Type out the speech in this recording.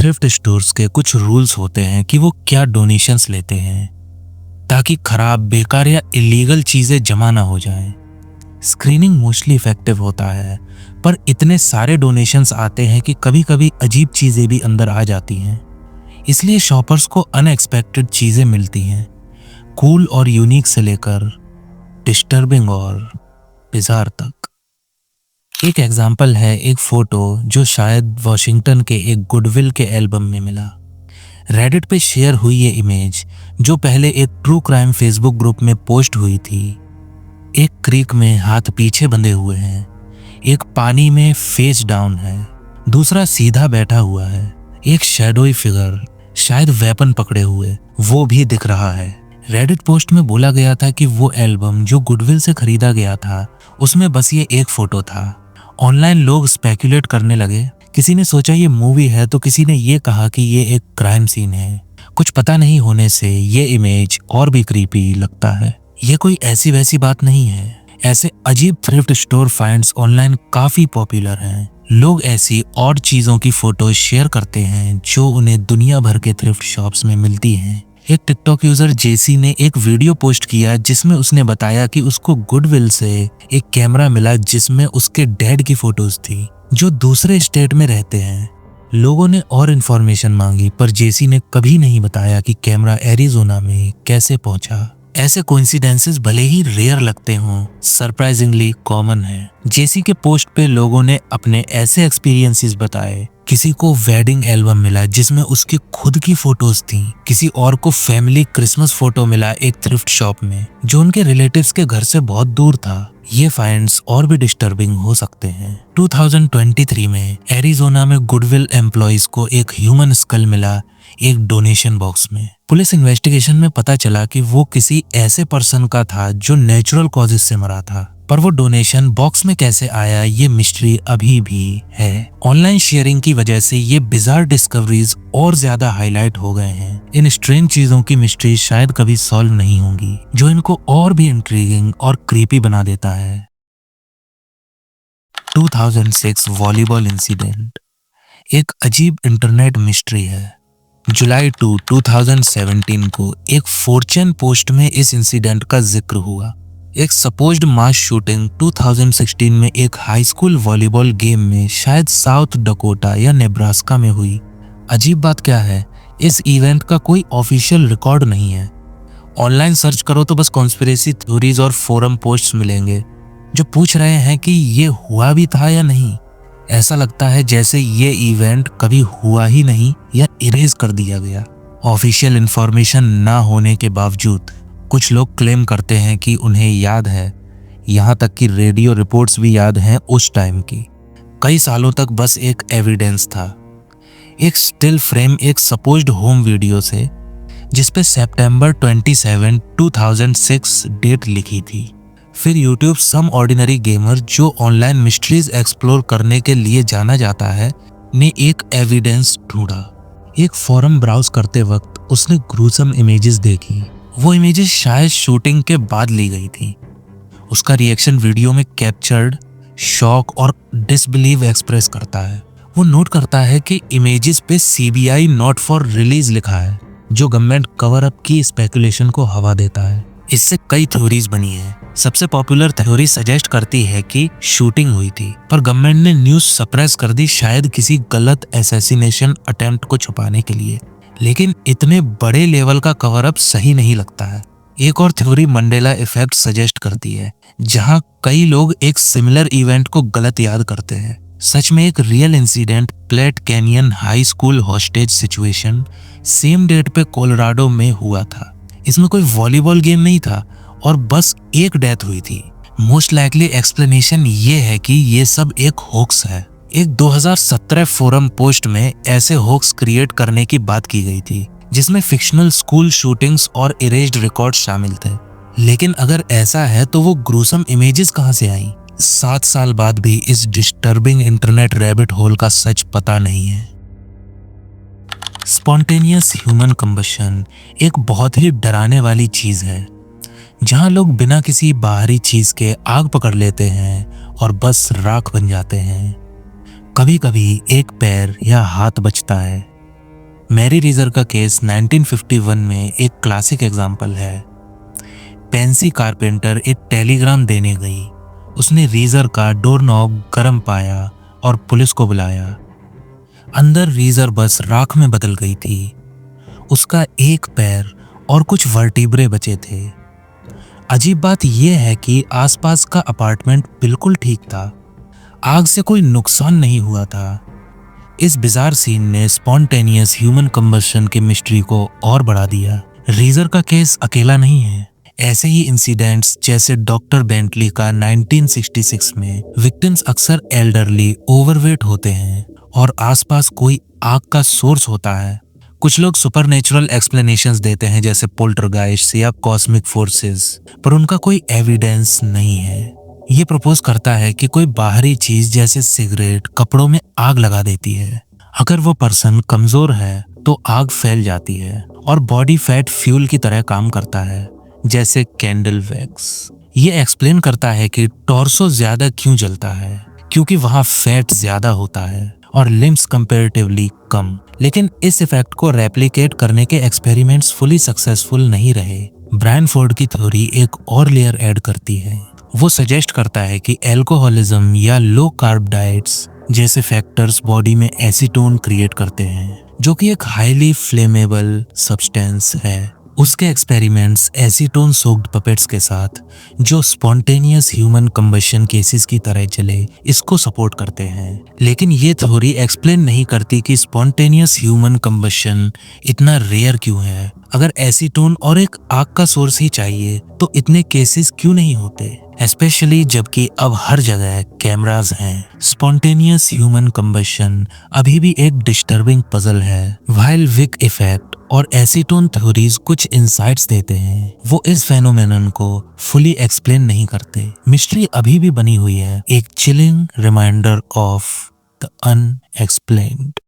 Thrift stores के कुछ rules होते हैं कि वो क्या डोनेशंस लेते हैं ताकि खराब, बेकार या इलीगल चीजें जमा ना हो जाएं। स्क्रीनिंग मोस्टली इफेक्टिव होता है, पर इतने सारे डोनेशंस आते हैं कि कभी कभी अजीब चीजें भी अंदर आ जाती हैं। इसलिए शॉपर्स को अनएक्सपेक्टेड चीजें मिलती हैं, कूल और यूनिक से लेकर डिस्टर्बिंग और बिजार तक। एक एग्जाम्पल है एक फोटो जो शायद वॉशिंगटन के एक गुडविल के एल्बम में मिला। रेडिट पे शेयर हुई ये इमेज, जो पहले एक ट्रू क्राइम फेसबुक ग्रुप में पोस्ट हुई थी। एक क्रीक में हाथ पीछे बंधे हुए हैं, एक पानी में फेस डाउन है, दूसरा सीधा बैठा हुआ है। एक शैडोई फिगर, शायद वेपन पकड़े हुए, वो भी दिख रहा है। रेडिट पोस्ट में बोला गया था कि वो एल्बम जो गुडविल से खरीदा गया था, उसमें बस ये एक फोटो था। ऑनलाइन लोग स्पेकुलेट करने लगे। किसी ने सोचा ये मूवी है, तो किसी ने ये कहा कि ये एक क्राइम सीन है। कुछ पता नहीं होने से ये इमेज और भी क्रीपी लगता है। ये कोई ऐसी वैसी बात नहीं है। ऐसे अजीब थ्रिफ्ट स्टोर फाइंड्स ऑनलाइन काफी पॉपुलर हैं। लोग ऐसी और चीजों की फोटो शेयर करते हैं जो उन्हें दुनिया भर के थ्रिफ्ट शॉप्स में मिलती हैं। एक टिकटॉक यूजर जेसी ने एक वीडियो पोस्ट किया जिसमें उसने बताया कि उसको गुडविल से एक कैमरा मिला जिसमें उसके डैड की फोटोज थी, जो दूसरे स्टेट में रहते हैं। लोगों ने और इन्फॉर्मेशन मांगी, पर जेसी ने कभी नहीं बताया कि कैमरा एरिजोना में कैसे पहुंचा। ऐसे कोइंसिडेंसेस भले ही रेयर लगते हों, सरप्राइजिंगली कॉमन है। जेसी के पोस्ट पे लोगों ने अपने ऐसे एक्सपीरियंसेस बताए। किसी को वेडिंग एल्बम मिला जिसमें उसकी खुद की फोटोज थी। किसी और को फैमिली क्रिसमस फोटो मिला एक थ्रिफ्ट शॉप में, जो उनके रिलेटिव्स के घर से बहुत दूर था। ये फाइंड्स और भी डिस्टर्बिंग हो सकते हैं। 2023 में एरिजोना में गुडविल एम्प्लॉइज को एक ह्यूमन स्कल मिला एक डोनेशन बॉक्स में। पुलिस इन्वेस्टिगेशन में पता चला कि वो किसी ऐसे पर्सन का था जो नेचुरल कॉजेज से मरा था, पर वो डोनेशन बॉक्स में कैसे आया ये मिस्ट्री अभी भी है। ऑनलाइन शेयरिंग की वजह से ये बिजार डिस्कवरीज और ज्यादा हाईलाइट हो गए हैं। इन स्ट्रेंज चीजों की मिस्ट्री शायद कभी सॉल्व नहीं होंगी, जो इनको और भी इंट्रीगिंग और क्रीपी बना देता है। 2006 वॉलीबॉल इंसिडेंट एक अजीब इंटरनेट मिस्ट्री है। जुलाई 2, 2017 को एक फॉर्च्यून पोस्ट में इस इंसिडेंट का जिक्र हुआ। एक सपोज्ड मास शूटिंग 2016 में एक हाई स्कूल वॉलीबॉल गेम में शायद साउथ डकोटा या नेब्रास्का में हुई। अजीब बात क्या है, इस इवेंट का कोई ऑफिशियल रिकॉर्ड नहीं है। ऑनलाइन सर्च करो तो बस कॉन्स्पिरेसी थ्योरीज और फोरम पोस्ट्स मिलेंगे जो पूछ रहे हैं कि ये हुआ भी था या नहीं। ऐसा लगता है जैसे ये इवेंट कभी हुआ ही नहीं या इरेज कर दिया गया। ऑफिशियल इंफॉर्मेशन ना होने के बावजूद कुछ लोग क्लेम करते हैं कि उन्हें याद है, यहाँ तक कि रेडियो रिपोर्ट्स भी याद हैं उस टाइम की। कई सालों तक बस एक एविडेंस था, एक स्टिल फ्रेम एक सपोज्ड होम वीडियो से जिसपे सितंबर 27, 2006 डेट लिखी थी। फिर यूट्यूब सम ऑर्डिनरी गेमर, जो ऑनलाइन मिस्ट्रीज एक्सप्लोर करने के लिए जाना जाता है, ने एक एविडेंस ढूंढा। एक फोरम ब्राउज करते वक्त उसने ग्रूसम इमेजेस देखी। वो इमेजेस शायद शूटिंग के बाद ली गई थी। उसका रिएक्शन वीडियो में कैप्चर्ड शॉक और डिसबिलीव एक्सप्रेस करता है। वो नोट करता है कि इमेजेस पे CBI नॉट फॉर रिलीज लिखा है, जो गवर्नमेंट कवर अप की स्पेकुलेशन को हवा देता है। इससे कई थ्योरीज बनी है। सबसे पॉपुलर थ्योरी सजेस्ट करती है कि शूटिंग हुई थी, पर गवर्नमेंट ने न्यूज सप्रेस कर दी, शायद किसी गलत असैसिनेशन अटेम्प्ट को छुपाने के लिए। लेकिन इतने बड़े लेवल का कवर अप सही नहीं लगता है। एक और थ्योरी मंडेला इफेक्ट सजेस्ट करती है, जहां कई लोग एक सिमिलर इवेंट को गलत याद करते हैं। सच में एक real incident, Platte canyon high school hostage situation, same date पे कोलोराडो में हुआ था। इसमें कोई वॉलीबॉल गेम नहीं था और बस एक डेथ हुई थी। मोस्ट लाइकली एक्सप्लेनेशन ये है कि ये सब एक होक्स है। एक 2017 फोरम पोस्ट में ऐसे होक्स क्रिएट करने की बात की गई थी, जिसमें फिक्शनल स्कूल शूटिंग्स और इरेज्ड रिकॉर्ड शामिल थे। लेकिन अगर ऐसा है तो वो ग्रूसम इमेजेस कहां से आई? 7 साल बाद भी इस डिस्टर्बिंग इंटरनेट रैबिट होल का सच पता नहीं है। स्पॉन्टेनियस ह्यूमन कंबशन एक बहुत ही डराने वाली चीज है, जहां लोग बिना किसी बाहरी चीज के आग पकड़ लेते हैं और बस राख बन जाते हैं। कभी कभी एक पैर या हाथ बचता है, पर 2 घंटे बाद वो पूरी तरह से खाक हो जाता है। मैरी रीजर का केस 1951 में एक क्लासिक एग्जाम्पल है। पेंसी कारपेंटर एक टेलीग्राम देने गई। उसने रीजर का डोर नॉब गर्म पाया और पुलिस को बुलाया। अंदर रीजर बस राख में बदल गई थी। उसका एक पैर और कुछ वर्टिब्रे बचे थे। अजीब बात यह है कि आसपास का अपार्टमेंट बिल्कुल ठीक था। आग से कोई नुकसान नहीं हुआ था। इस बिजार सीन ने स्पॉन्टेनियस ह्यूमन कंबशन के मिस्ट्री को और बढ़ा दिया। रीजर का केस अकेला नहीं है। ऐसे ही इंसिडेंट्स जैसे डॉक्टर बेंटली का 1966 में विक्टिम्स अक्सर एल्डरली, ओवरवेट होते हैं और आसपास कोई आग का सोर्स होता है। कुछ लोग सुपरनेचुरल एक्सप्लेनेशंस देते हैं जैसे पोल्टरगाइस्ट या कॉस्मिक फोर्सेस, पर उनका कोई एविडेंस नहीं है। ये प्रपोज करता है कि कोई बाहरी चीज जैसे सिगरेट कपड़ों में आग लगा देती है। अगर वो पर्सन कमजोर है तो आग फैल जाती है और बॉडी फैट फ्यूल की तरह काम करता है, जैसे कैंडल वैक्स। ये एक्सप्लेन करता है कि टॉर्सो ज्यादा क्यों जलता है, क्योंकि वहां फैट ज्यादा होता है और लिम्स कंपैरेटिवली कम। लेकिन इस इफेक्ट को रेप्लिकेट करने के एक्सपेरिमेंट्स फुली सक्सेसफुल नहीं रहे। ब्रायन फोर्ड की थ्योरी एक और लेयर ऐड करती है। वो सजेस्ट करता है कि एल्कोहलिज्म या लो कार्ब डाइट्स जैसे फैक्टर्स बॉडी में एसीटोन क्रिएट करते हैं, जो कि एक हाईली फ्लेमेबल सब्सटेंस है। उसके एक्सपेरिमेंट्स एसीटोन सोक्ड पपेट्स के साथ, जो स्पॉन्टेनियस ह्यूमन कंबशन केसेस की तरह चले, इसको सपोर्ट करते हैं। लेकिन ये थ्योरी एक्सप्लेन नहीं करती कि स्पॉन्टेनियस ह्यूमन कंबशन इतना रेयर क्यों है। अगर एसीटोन और एक आग का सोर्स ही चाहिए तो इतने केसेस क्यों नहीं होते, स्पेशली जबकि अब हर जगह कैमरास हैं। स्पॉन्टेनियस ह्यूमन कंबशन अभी भी एक डिस्टर्बिंग पजल है। व्हाइल विक इफेक्ट और एसीटोन थ्योरीज कुछ इनसाइट्स देते हैं, वो इस फेनोमेनन को फुली एक्सप्लेन नहीं करते। मिस्ट्री अभी भी बनी हुई है, एक chilling reminder of the unexplained.